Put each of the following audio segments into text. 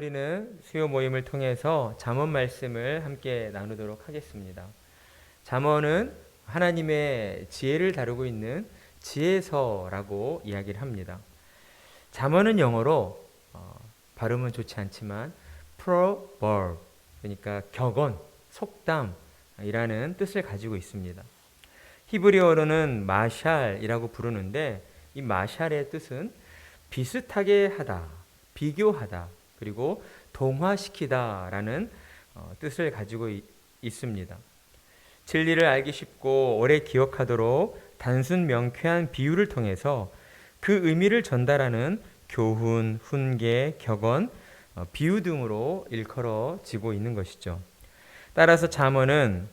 우리는 수요 모임을 통해서 잠언 말씀을 함께 나누도록 하겠습니다. 잠언은 하나님의 지혜를 다루고 있는 지혜서라고 이야기를 합니다. 잠언은 영어로 발음은 좋지 않지만 proverb, 그러니까 격언, 속담이라는 뜻을 가지고 있습니다. 히브리어로는 마샬이라고 부르는데 이 마샬의 뜻은 비슷하게 하다, 비교하다, 그리고 동화시키다라는 뜻을 가지고 있습니다. 진리를 알기 쉽고 오래 기억하도록 단순 명쾌한 비유를 통해서 그 의미를 전달하는 교훈, 훈계, 격언, 비유 등으로 일컬어지고 있는 것이죠. 따라서 잠언은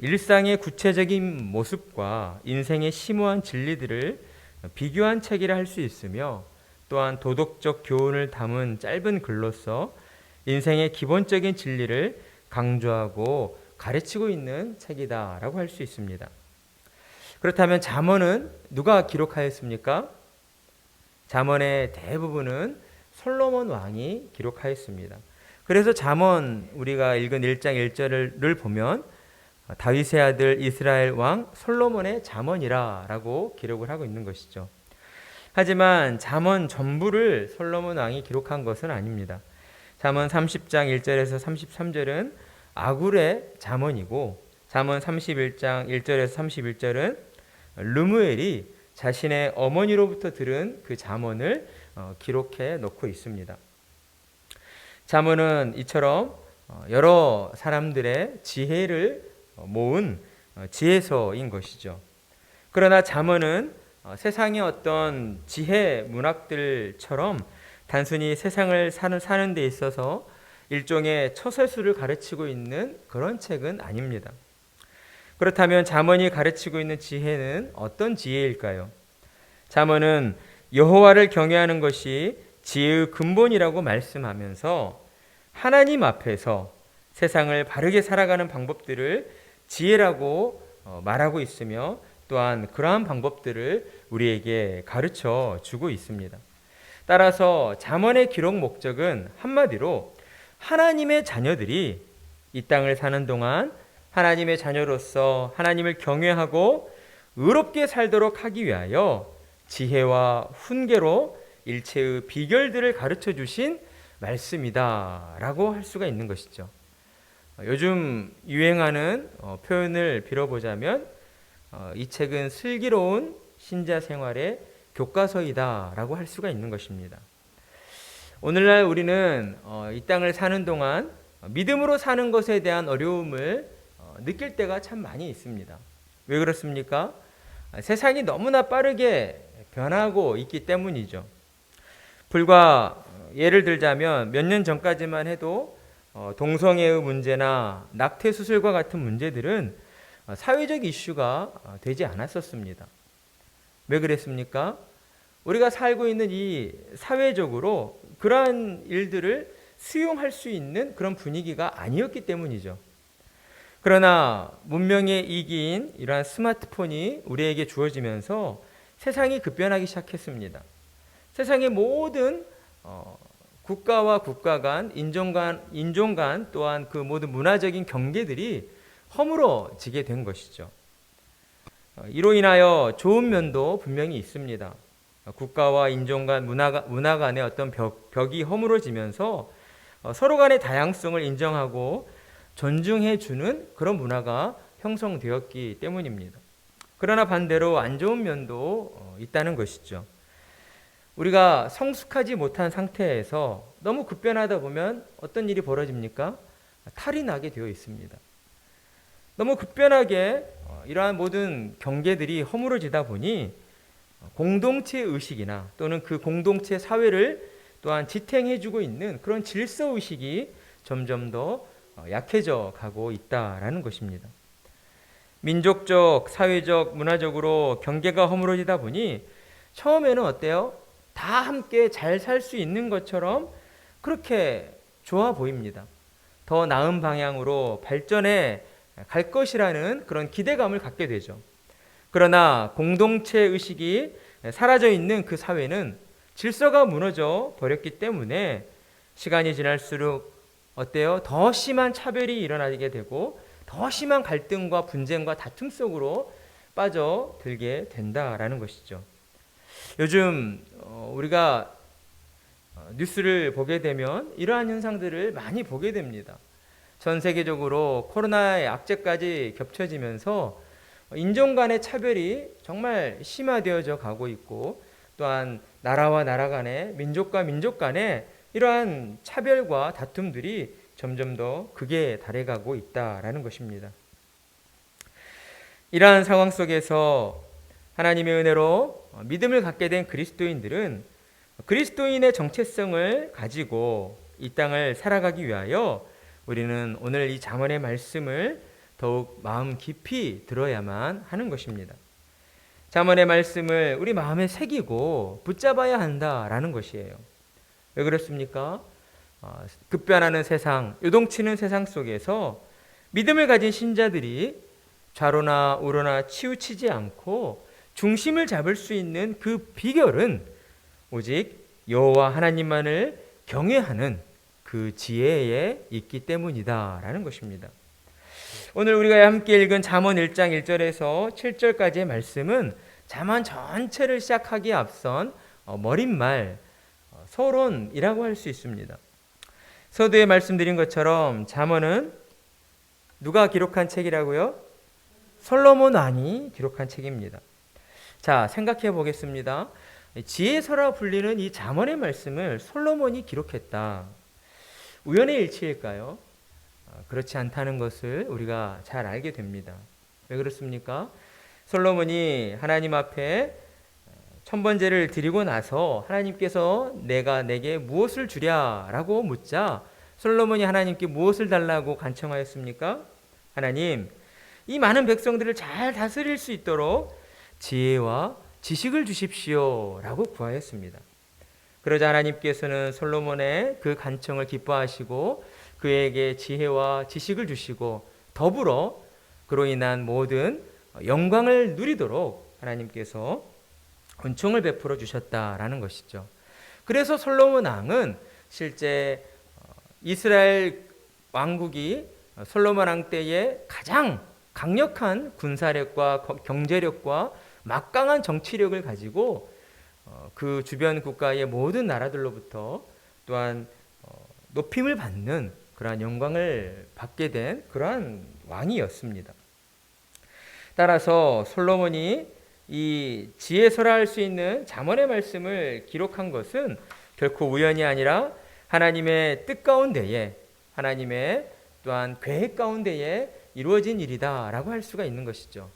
일상의 구체적인 모습과 인생의 심오한 진리들을 비교한 책이라 할 수 있으며 또한 도덕적 교훈을 담은 짧은 글로서 인생의 기본적인 진리를 강조하고 가르치고 있는 책이다라고 할 수 있습니다. 그렇다면 잠언은 누가 기록하였습니까? 잠언의 대부분은 솔로몬 왕이 기록하였습니다. 그래서 잠언 우리가 읽은 1장 1절을 보면 다윗의 아들 이스라엘 왕 솔로몬의 잠언이라고 기록을 하고 있는 것이죠. 하지만 잠언 전부를 솔로몬 왕이 기록한 것은 아닙니다. 잠언 30장 1절에서 33절은 아굴의 잠언이고 잠언 31장 1절에서 31절은 르무엘이 자신의 어머니로부터 들은 그 잠언을 기록해 놓고 있습니다. 잠언은 이처럼 여러 사람들의 지혜를 모은 지혜서인 것이죠. 그러나 잠언은 세상의 어떤 지혜 문학들처럼 단순히 세상을 사는 데 있어서 일종의 처세술을 가르치고 있는 그런 책은 아닙니다. 그렇다면 잠언이 가르치고 있는 지혜는 어떤 지혜일까요? 잠언은 여호와를 경외하는 것이 지혜의 근본이라고 말씀하면서 하나님 앞에서 세상을 바르게 살아가는 방법들을 지혜라고 말하고 있으며 또한 그러한 방법들을 우리에게 가르쳐 주고 있습니다. 따라서 잠언의 기록 목적은 한마디로 하나님의 자녀들이 이 땅을 사는 동안 하나님의 자녀로서 하나님을 경외하고 의롭게 살도록 하기 위하여 지혜와 훈계로 일체의 비결들을 가르쳐 주신 말씀이다라고 할 수가 있는 것이죠. 요즘 유행하는 표현을 빌어보자면 이 책은 슬기로운 신자 생활의 교과서이다라고 할 수가 있는 것입니다. 오늘날 우리는 이 땅을 사는 동안 믿음으로 사는 것에 대한 어려움을 느낄 때가 참 많이 있습니다. 왜 그렇습니까? 세상이 너무나 빠르게 변하고 있기 때문이죠. 불과 예를 들자면 몇 년 전까지만 해도 동성애의 문제나 낙태 수술과 같은 문제들은 사회적 이슈가 되지 않았었습니다. 왜 그랬습니까? 우리가 살고 있는 이 사회적으로 그러한 일들을 수용할 수 있는 그런 분위기가 아니었기 때문이죠. 그러나 문명의 이기인 이러한 스마트폰이 우리에게 주어지면서 세상이 급변하기 시작했습니다. 세상의 모든 국가와 국가 간, 인종 간 또한 그 모든 문화적인 경계들이 허물어지게 된 것이죠. 이로 인하여 좋은 면도 분명히 있습니다. 국가와 인종 간, 문화 간의 어떤 벽이 허물어지면서 서로 간의 다양성을 인정하고 존중해 주는 그런 문화가 형성되었기 때문입니다. 그러나 반대로 안 좋은 면도 있다는 것이죠. 우리가 성숙하지 못한 상태에서 너무 급변하다 보면 어떤 일이 벌어집니까? 탈이 나게 되어 있습니다. 너무 급변하게 이러한 모든 경계들이 허물어지다 보니 공동체 의식이나 또는 그 공동체 사회를 또한 지탱해주고 있는 그런 질서 의식이 점점 더 약해져 가고 있다라는 것입니다. 민족적, 사회적, 문화적으로 경계가 허물어지다 보니 처음에는 어때요? 다 함께 잘 살 수 있는 것처럼 그렇게 좋아 보입니다. 더 나은 방향으로 발전해 갈 것이라는 그런 기대감을 갖게 되죠. 그러나 공동체 의식이 사라져 있는 그 사회는 질서가 무너져 버렸기 때문에 시간이 지날수록 어때요? 더 심한 차별이 일어나게 되고 더 심한 갈등과 분쟁과 다툼 속으로 빠져들게 된다라는 것이죠. 요즘 우리가 뉴스를 보게 되면 이러한 현상들을 많이 보게 됩니다. 전 세계적으로 코로나의 악재까지 겹쳐지면서 인종 간의 차별이 정말 심화되어져 가고 있고, 또한 나라와 나라 간의, 민족과 민족 간의 이러한 차별과 다툼들이 점점 더 극에 달해가고 있다라는 것입니다. 이러한 상황 속에서 하나님의 은혜로 믿음을 갖게 된 그리스도인들은 그리스도인의 정체성을 가지고 이 땅을 살아가기 위하여 우리는 오늘 이 잠언의 말씀을 더욱 마음 깊이 들어야만 하는 것입니다. 잠언의 말씀을 우리 마음에 새기고 붙잡아야 한다라는 것이에요. 왜 그렇습니까? 급변하는 세상, 요동치는 세상 속에서 믿음을 가진 신자들이 좌로나 우로나 치우치지 않고 중심을 잡을 수 있는 그 비결은 오직 여호와 하나님만을 경외하는 그 지혜에 있기 때문이다라는 것입니다. 오늘 우리가 함께 읽은 잠언 1장 1절에서 7절까지의 말씀은 잠언 전체를 시작하기에 앞선 머릿말, 서론이라고 할 수 있습니다. 서두에 말씀드린 것처럼 잠언은 누가 기록한 책이라고요? 솔로몬 왕이 기록한 책입니다. 자, 생각해 보겠습니다. 지혜서라 불리는 이 잠언의 말씀을 솔로몬이 기록했다. 우연의 일치일까요? 그렇지 않다는 것을 우리가 잘 알게 됩니다. 왜 그렇습니까? 솔로몬이 하나님 앞에 천번제를 드리고 나서 하나님께서 내가 내게 무엇을 주랴라고 묻자 솔로몬이 하나님께 무엇을 달라고 간청하였습니까? 하나님, 이 많은 백성들을 잘 다스릴 수 있도록 지혜와 지식을 주십시오 라고 구하였습니다. 그러자 하나님께서는 솔로몬의 그 간청을 기뻐하시고 그에게 지혜와 지식을 주시고 더불어 그로 인한 모든 영광을 누리도록 하나님께서 은총을 베풀어 주셨다라는 것이죠. 그래서 솔로몬 왕은 실제 이스라엘 왕국이 솔로몬 왕 때에 가장 강력한 군사력과 경제력과 막강한 정치력을 가지고 그 주변 국가의 모든 나라들로부터 또한 높임을 받는 그러한 영광을 받게 된 그러한 왕이었습니다. 따라서 솔로몬이 이 지혜서라 할 수 있는 잠언의 말씀을 기록한 것은 결코 우연이 아니라 하나님의 뜻 가운데에, 하나님의 또한 계획 가운데에 이루어진 일이다라고 할 수가 있는 것이죠.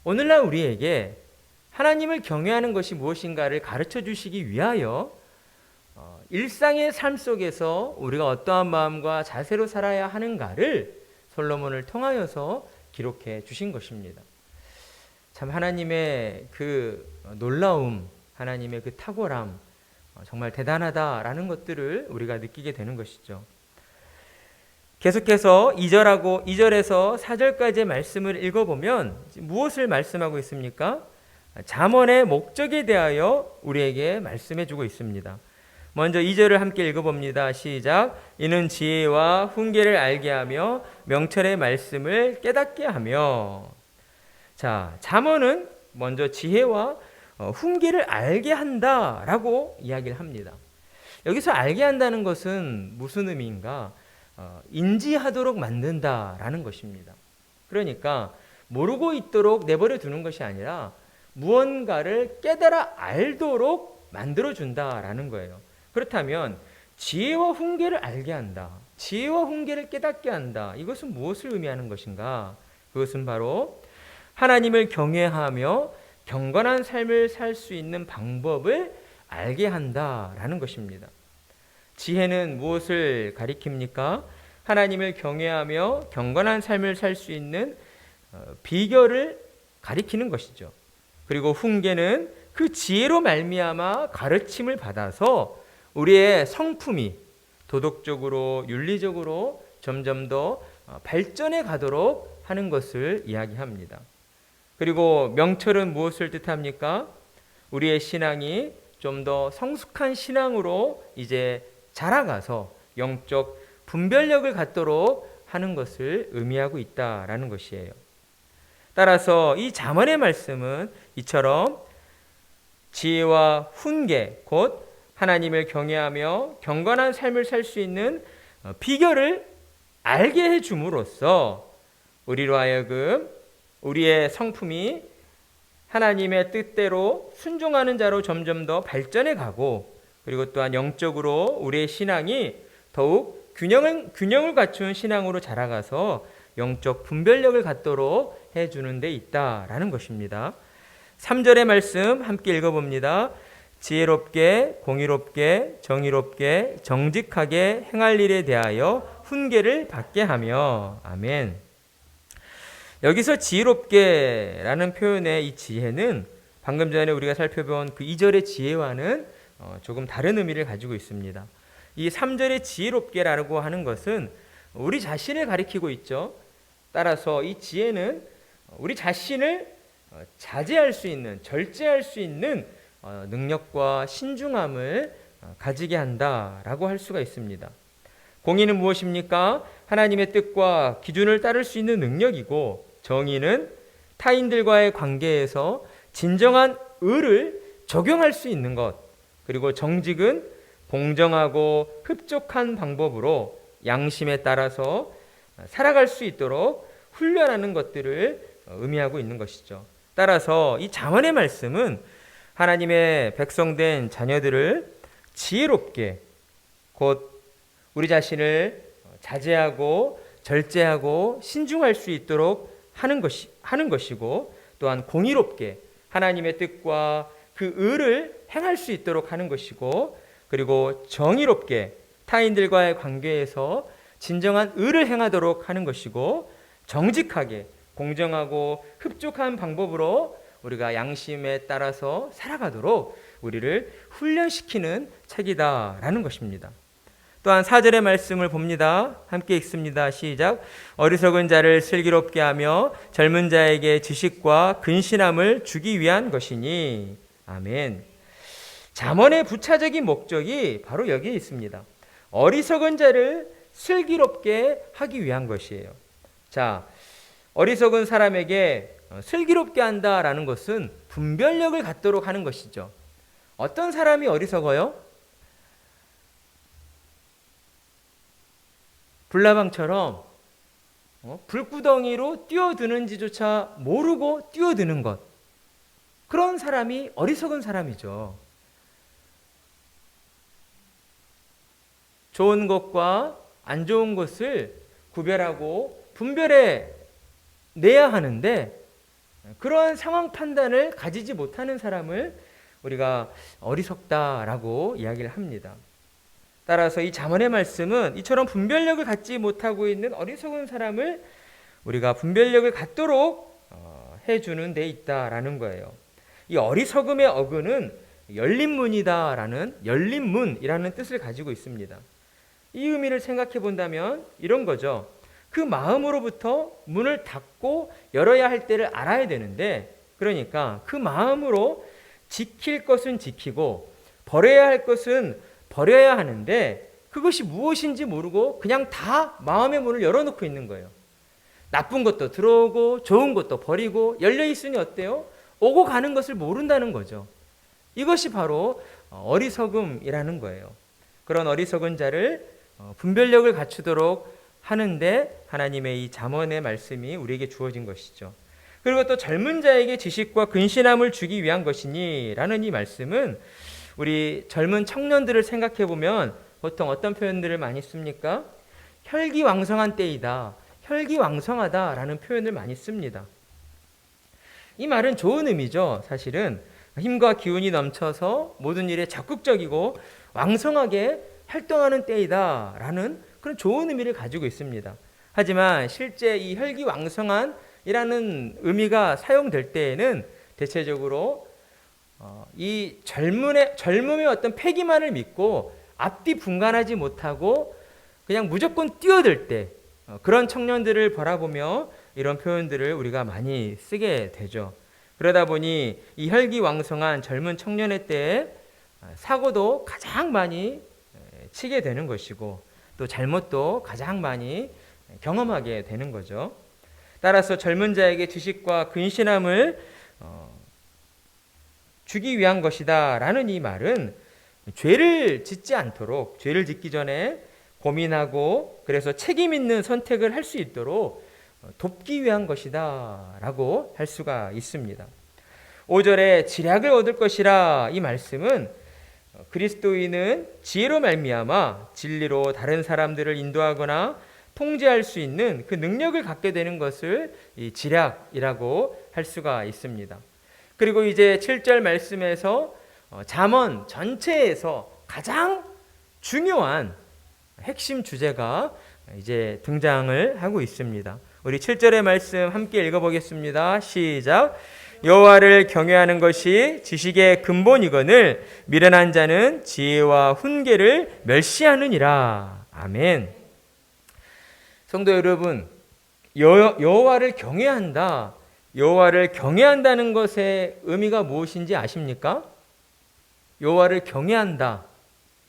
오늘날 우리에게 하나님을 경외하는 것이 무엇인가를 가르쳐 주시기 위하여 일상의 삶 속에서 우리가 어떠한 마음과 자세로 살아야 하는가를 솔로몬을 통하여서 기록해 주신 것입니다. 참 하나님의 그 놀라움, 하나님의 그 탁월함, 정말 대단하다라는 것들을 우리가 느끼게 되는 것이죠. 계속해서 2절에서 4절까지의 말씀을 읽어보면 무엇을 말씀하고 있습니까? 잠언의 목적에 대하여 우리에게 말씀해 주고 있습니다. 먼저 2절을 함께 읽어봅니다. 시작. 이는 지혜와 훈계를 알게 하며 명철의 말씀을 깨닫게 하며. 자, 잠언은 먼저 지혜와 훈계를 알게 한다라고 이야기를 합니다. 여기서 알게 한다는 것은 무슨 의미인가? 인지하도록 만든다라는 것입니다. 그러니까 모르고 있도록 내버려 두는 것이 아니라 무언가를 깨달아 알도록 만들어준다라는 거예요. 그렇다면 지혜와 훈계를 알게 한다, 지혜와 훈계를 깨닫게 한다, 이것은 무엇을 의미하는 것인가? 그것은 바로 하나님을 경외하며 경건한 삶을 살 수 있는 방법을 알게 한다라는 것입니다. 지혜는 무엇을 가리킵니까? 하나님을 경외하며 경건한 삶을 살 수 있는 비결을 가리키는 것이죠. 그리고 훈계는 그 지혜로 말미암아 가르침을 받아서 우리의 성품이 도덕적으로 윤리적으로 점점 더 발전해 가도록 하는 것을 이야기합니다. 그리고 명철은 무엇을 뜻합니까? 우리의 신앙이 좀 더 성숙한 신앙으로 이제 자라가서 영적 분별력을 갖도록 하는 것을 의미하고 있다라는 것이에요. 따라서 이 잠언의 말씀은 이처럼 지혜와 훈계, 곧 하나님을 경외하며 경건한 삶을 살 수 있는 비결을 알게 해줌으로써 우리로 하여금 우리의 성품이 하나님의 뜻대로 순종하는 자로 점점 더 발전해 가고, 그리고 또한 영적으로 우리의 신앙이 더욱 균형을 갖춘 신앙으로 자라가서 영적 분별력을 갖도록 해주는 데 있다라는 것입니다. 3절의 말씀 함께 읽어봅니다. 지혜롭게, 공의롭게, 정의롭게, 정직하게 행할 일에 대하여 훈계를 받게 하며. 아멘. 여기서 지혜롭게라는 표현의 이 지혜는 방금 전에 우리가 살펴본 그 2절의 지혜와는 조금 다른 의미를 가지고 있습니다. 이 3절의 지혜롭게라고 하는 것은 우리 자신을 가리키고 있죠. 따라서 이 지혜는 우리 자신을 자제할 수 있는, 절제할 수 있는 능력과 신중함을 가지게 한다라고 할 수가 있습니다. 공의는 무엇입니까? 하나님의 뜻과 기준을 따를 수 있는 능력이고, 정의는 타인들과의 관계에서 진정한 의를 적용할 수 있는 것, 그리고 정직은 공정하고 흡족한 방법으로 양심에 따라서 살아갈 수 있도록 훈련하는 것들을 의미하고 있는 것이죠. 따라서 이 잠언의 말씀은 하나님의 백성된 자녀들을 지혜롭게, 곧 우리 자신을 자제하고 절제하고 신중할 수 있도록 하는 것이고, 또한 공의롭게 하나님의 뜻과 그 의를 행할 수 있도록 하는 것이고, 그리고 정의롭게 타인들과의 관계에서 진정한 의를 행하도록 하는 것이고, 정직하게 공정하고 흡족한 방법으로 우리가 양심에 따라서 살아가도록 우리를 훈련시키는 책이다라는 것입니다. 또한 4절의 말씀을 봅니다. 함께 읽습니다. 시작. 어리석은 자를 슬기롭게 하며 젊은 자에게 지식과 근신함을 주기 위한 것이니. 아멘. 잠언의 부차적인 목적이 바로 여기에 있습니다. 어리석은 자를 슬기롭게 하기 위한 것이에요. 자, 어리석은 사람에게 슬기롭게 한다라는 것은 분별력을 갖도록 하는 것이죠. 어떤 사람이 어리석어요? 불나방처럼 불구덩이로 뛰어드는지조차 모르고 뛰어드는 것, 그런 사람이 어리석은 사람이죠. 좋은 것과 안 좋은 것을 구별하고 분별해 내야 하는데, 그러한 상황 판단을 가지지 못하는 사람을 우리가 어리석다라고 이야기를 합니다. 따라서 이 잠언의 말씀은 이처럼 분별력을 갖지 못하고 있는 어리석은 사람을 우리가 분별력을 갖도록 해주는 데 있다라는 거예요. 이 어리석음의 어근은 열린문이라는 뜻을 가지고 있습니다. 이 의미를 생각해 본다면 이런 거죠. 그 마음으로부터 문을 닫고 열어야 할 때를 알아야 되는데, 그러니까 그 마음으로 지킬 것은 지키고 버려야 할 것은 버려야 하는데, 그것이 무엇인지 모르고 그냥 다 마음의 문을 열어놓고 있는 거예요. 나쁜 것도 들어오고 좋은 것도 버리고 열려있으니 어때요? 오고 가는 것을 모른다는 거죠. 이것이 바로 어리석음이라는 거예요. 그런 어리석은 자를 분별력을 갖추도록 하는데 하나님의 이 잠언의 말씀이 우리에게 주어진 것이죠. 그리고 또 젊은 자에게 지식과 근신함을 주기 위한 것이니 라는 이 말씀은 우리 젊은 청년들을 생각해 보면 보통 어떤 표현들을 많이 씁니까? 혈기왕성한 때이다, 혈기왕성하다라는 표현을 많이 씁니다. 이 말은 좋은 의미죠. 사실은 힘과 기운이 넘쳐서 모든 일에 적극적이고 왕성하게 활동하는 때이다라는 그런 좋은 의미를 가지고 있습니다. 하지만 실제 이 혈기왕성한이라는 의미가 사용될 때에는 대체적으로 이 젊음의 어떤 패기만을 믿고 앞뒤 분간하지 못하고 그냥 무조건 뛰어들 때, 그런 청년들을 바라보며 이런 표현들을 우리가 많이 쓰게 되죠. 그러다 보니 이 혈기왕성한 젊은 청년의 때에 사고도 가장 많이 치게 되는 것이고 또 잘못도 가장 많이 경험하게 되는 거죠. 따라서 젊은 자에게 지식과 근신함을 주기 위한 것이다 라는 이 말은 죄를 짓지 않도록, 죄를 짓기 전에 고민하고 그래서 책임 있는 선택을 할 수 있도록 돕기 위한 것이다 라고 할 수가 있습니다. 5절에 지략을 얻을 것이라 이 말씀은 그리스도인은 지혜로 말미암아 진리로 다른 사람들을 인도하거나 통제할 수 있는 그 능력을 갖게 되는 것을 이 지략이라고 할 수가 있습니다. 그리고 이제 7절 말씀에서 잠언 전체에서 가장 중요한 핵심 주제가 이제 등장을 하고 있습니다. 우리 7절의 말씀 함께 읽어보겠습니다. 시작. 여호와를 경외하는 것이 지식의 근본이거늘 미련한 자는 지혜와 훈계를 멸시하느니라. 아멘. 성도 여러분, 여호와를 경외한다. 여호와를 경외한다는 것의 의미가 무엇인지 아십니까? 여호와를 경외한다.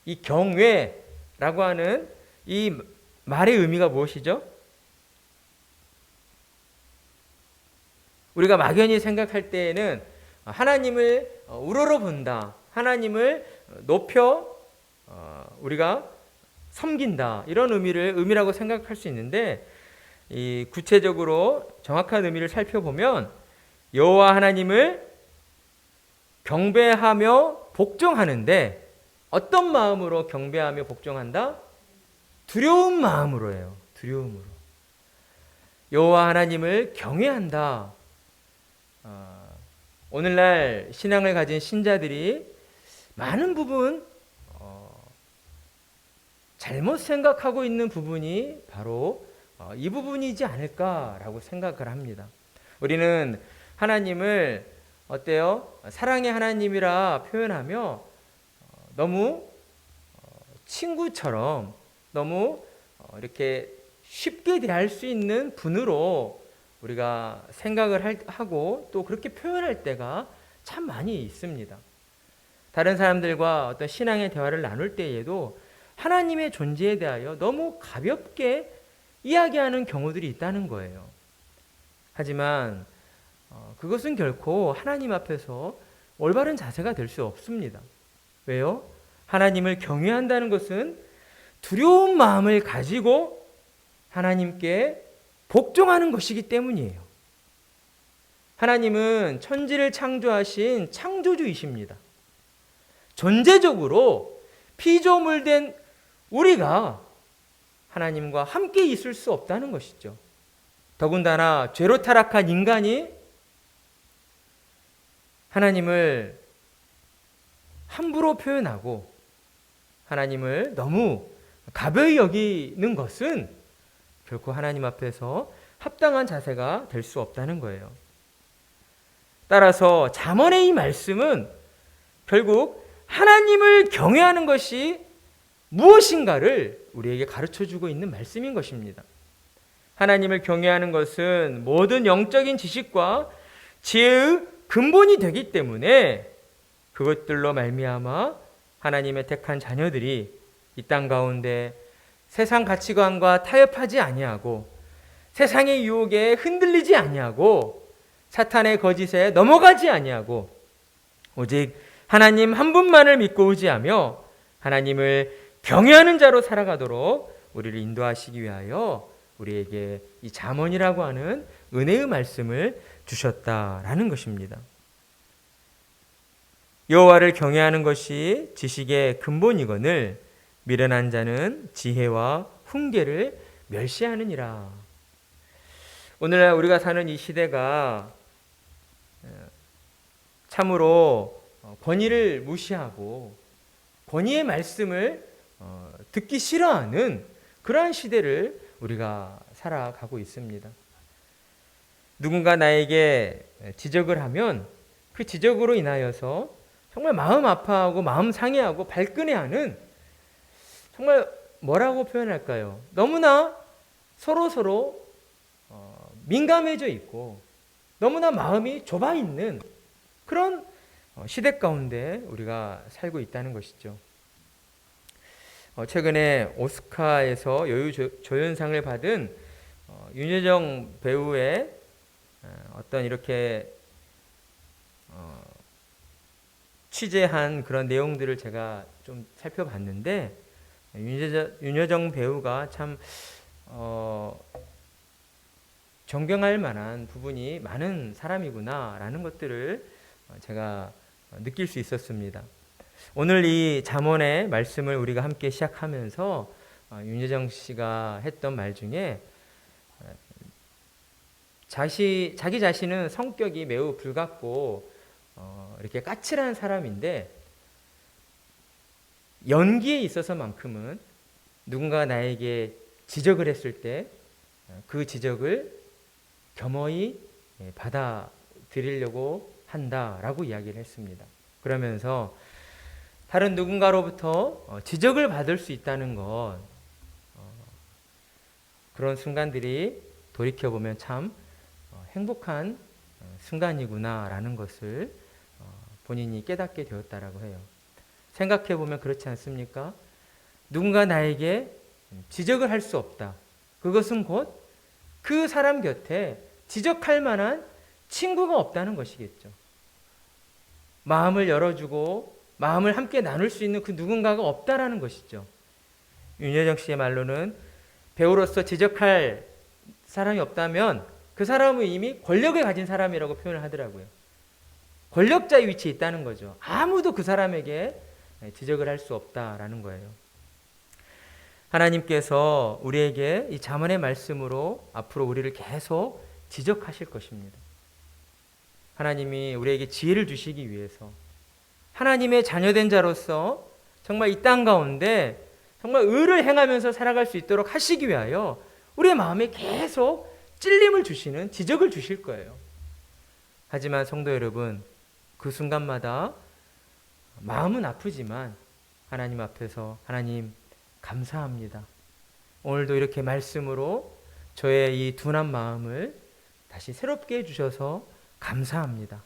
이 경외라고 하는 이 말의 의미가 무엇이죠? 우리가 막연히 생각할 때에는 하나님을 우러러 본다. 하나님을 높여 우리가 섬긴다. 이런 의미라고 생각할 수 있는데 이 구체적으로 정확한 의미를 살펴보면 여호와 하나님을 경배하며 복종하는데 어떤 마음으로 경배하며 복종한다? 두려운 마음으로예요. 두려움으로. 여호와 하나님을 경외한다. 오늘날 신앙을 가진 신자들이 많은 부분 잘못 생각하고 있는 부분이 바로 이 부분이지 않을까라고 생각을 합니다. 우리는 하나님을 어때요? 사랑의 하나님이라 표현하며 너무 친구처럼 너무 이렇게 쉽게 대할 수 있는 분으로 우리가 생각을 하고 또 그렇게 표현할 때가 참 많이 있습니다. 다른 사람들과 어떤 신앙의 대화를 나눌 때에도 하나님의 존재에 대하여 너무 가볍게 이야기하는 경우들이 있다는 거예요. 하지만 그것은 결코 하나님 앞에서 올바른 자세가 될 수 없습니다. 왜요? 하나님을 경외한다는 것은 두려운 마음을 가지고 하나님께 복종하는 것이기 때문이에요. 하나님은 천지를 창조하신 창조주이십니다. 존재적으로 피조물된 우리가 하나님과 함께 있을 수 없다는 것이죠. 더군다나 죄로 타락한 인간이 하나님을 함부로 표현하고 하나님을 너무 가벼이 여기는 것은 결코 하나님 앞에서 합당한 자세가 될 수 없다는 거예요. 따라서 잠언의 이 말씀은 결국 하나님을 경외하는 것이 무엇인가를 우리에게 가르쳐주고 있는 말씀인 것입니다. 하나님을 경외하는 것은 모든 영적인 지식과 지혜의 근본이 되기 때문에 그것들로 말미암아 하나님의 택한 자녀들이 이 땅 가운데 세상 가치관과 타협하지 아니하고 세상의 유혹에 흔들리지 아니하고 사탄의 거짓에 넘어가지 아니하고 오직 하나님 한 분만을 믿고 의지하며 하나님을 경외하는 자로 살아가도록 우리를 인도하시기 위하여 우리에게 이 잠언이라고 하는 은혜의 말씀을 주셨다라는 것입니다. 여호와를 경외하는 것이 지식의 근본이거늘 미련한 자는 지혜와 훈계를 멸시하느니라. 오늘날 우리가 사는 이 시대가 참으로 권위를 무시하고 권위의 말씀을 듣기 싫어하는 그러한 시대를 우리가 살아가고 있습니다. 누군가 나에게 지적을 하면 그 지적으로 인하여서 정말 마음 아파하고 마음 상해하고 발끈해하는 정말 뭐라고 표현할까요? 너무나 서로 민감해져 있고 너무나 마음이 좁아 있는 그런 시대 가운데 우리가 살고 있다는 것이죠. 최근에 오스카에서 조연상을 받은 윤여정 배우의 어떤 이렇게 취재한 그런 내용들을 제가 좀 살펴봤는데, 윤여정 배우가 참 존경할 만한 부분이 많은 사람이구나라는 것들을 제가 느낄 수 있었습니다. 오늘 이 잠언의 말씀을 우리가 함께 시작하면서 윤여정 씨가 했던 말 중에 자기 자신은 성격이 매우 불같고 이렇게 까칠한 사람인데 연기에 있어서만큼은 누군가 나에게 지적을 했을 때 그 지적을 겸허히 받아들이려고 한다라고 이야기를 했습니다. 그러면서 다른 누군가로부터 지적을 받을 수 있다는 것, 그런 순간들이 돌이켜보면 참 행복한 순간이구나라는 것을 본인이 깨닫게 되었다라고 해요. 생각해보면 그렇지 않습니까? 누군가 나에게 지적을 할 수 없다. 그것은 곧 그 사람 곁에 지적할 만한 친구가 없다는 것이겠죠. 마음을 열어주고 마음을 함께 나눌 수 있는 그 누군가가 없다라는 것이죠. 윤여정 씨의 말로는 배우로서 지적할 사람이 없다면 그 사람은 이미 권력을 가진 사람이라고 표현을 하더라고요. 권력자의 위치에 있다는 거죠. 아무도 그 사람에게 지적을 할 수 없다라는 거예요. 하나님께서 우리에게 이 잠언의 말씀으로 앞으로 우리를 계속 지적하실 것입니다. 하나님이 우리에게 지혜를 주시기 위해서 하나님의 자녀된 자로서 정말 이 땅 가운데 정말 의를 행하면서 살아갈 수 있도록 하시기 위하여 우리의 마음에 계속 찔림을 주시는, 지적을 주실 거예요. 하지만 성도 여러분, 그 순간마다 마음은 아프지만 하나님 앞에서 하나님 감사합니다. 오늘도 이렇게 말씀으로 저의 이 둔한 마음을 다시 새롭게 해주셔서 감사합니다.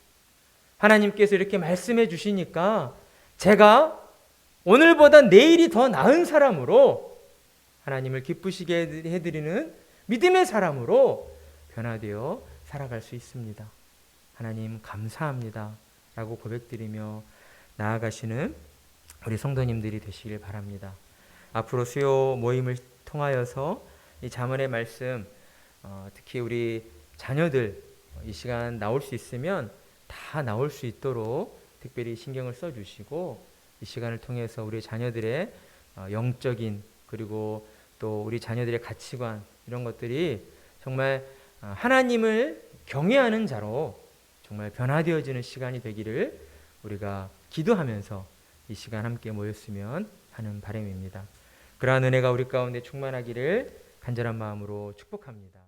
하나님께서 이렇게 말씀해 주시니까 제가 오늘보다 내일이 더 나은 사람으로 하나님을 기쁘시게 해드리는 믿음의 사람으로 변화되어 살아갈 수 있습니다. 하나님 감사합니다 라고 고백드리며 나아가시는 우리 성도님들이 되시길 바랍니다. 앞으로 수요 모임을 통하여서 이 잠언의 말씀, 특히 우리 자녀들 이 시간 나올 수 있으면 다 나올 수 있도록 특별히 신경을 써주시고 이 시간을 통해서 우리 자녀들의 영적인, 그리고 또 우리 자녀들의 가치관, 이런 것들이 정말 하나님을 경외하는 자로 정말 변화되어지는 시간이 되기를 우리가 기도하면서 이 시간 함께 모였으면 하는 바람입니다. 그러한 은혜가 우리 가운데 충만하기를 간절한 마음으로 축복합니다.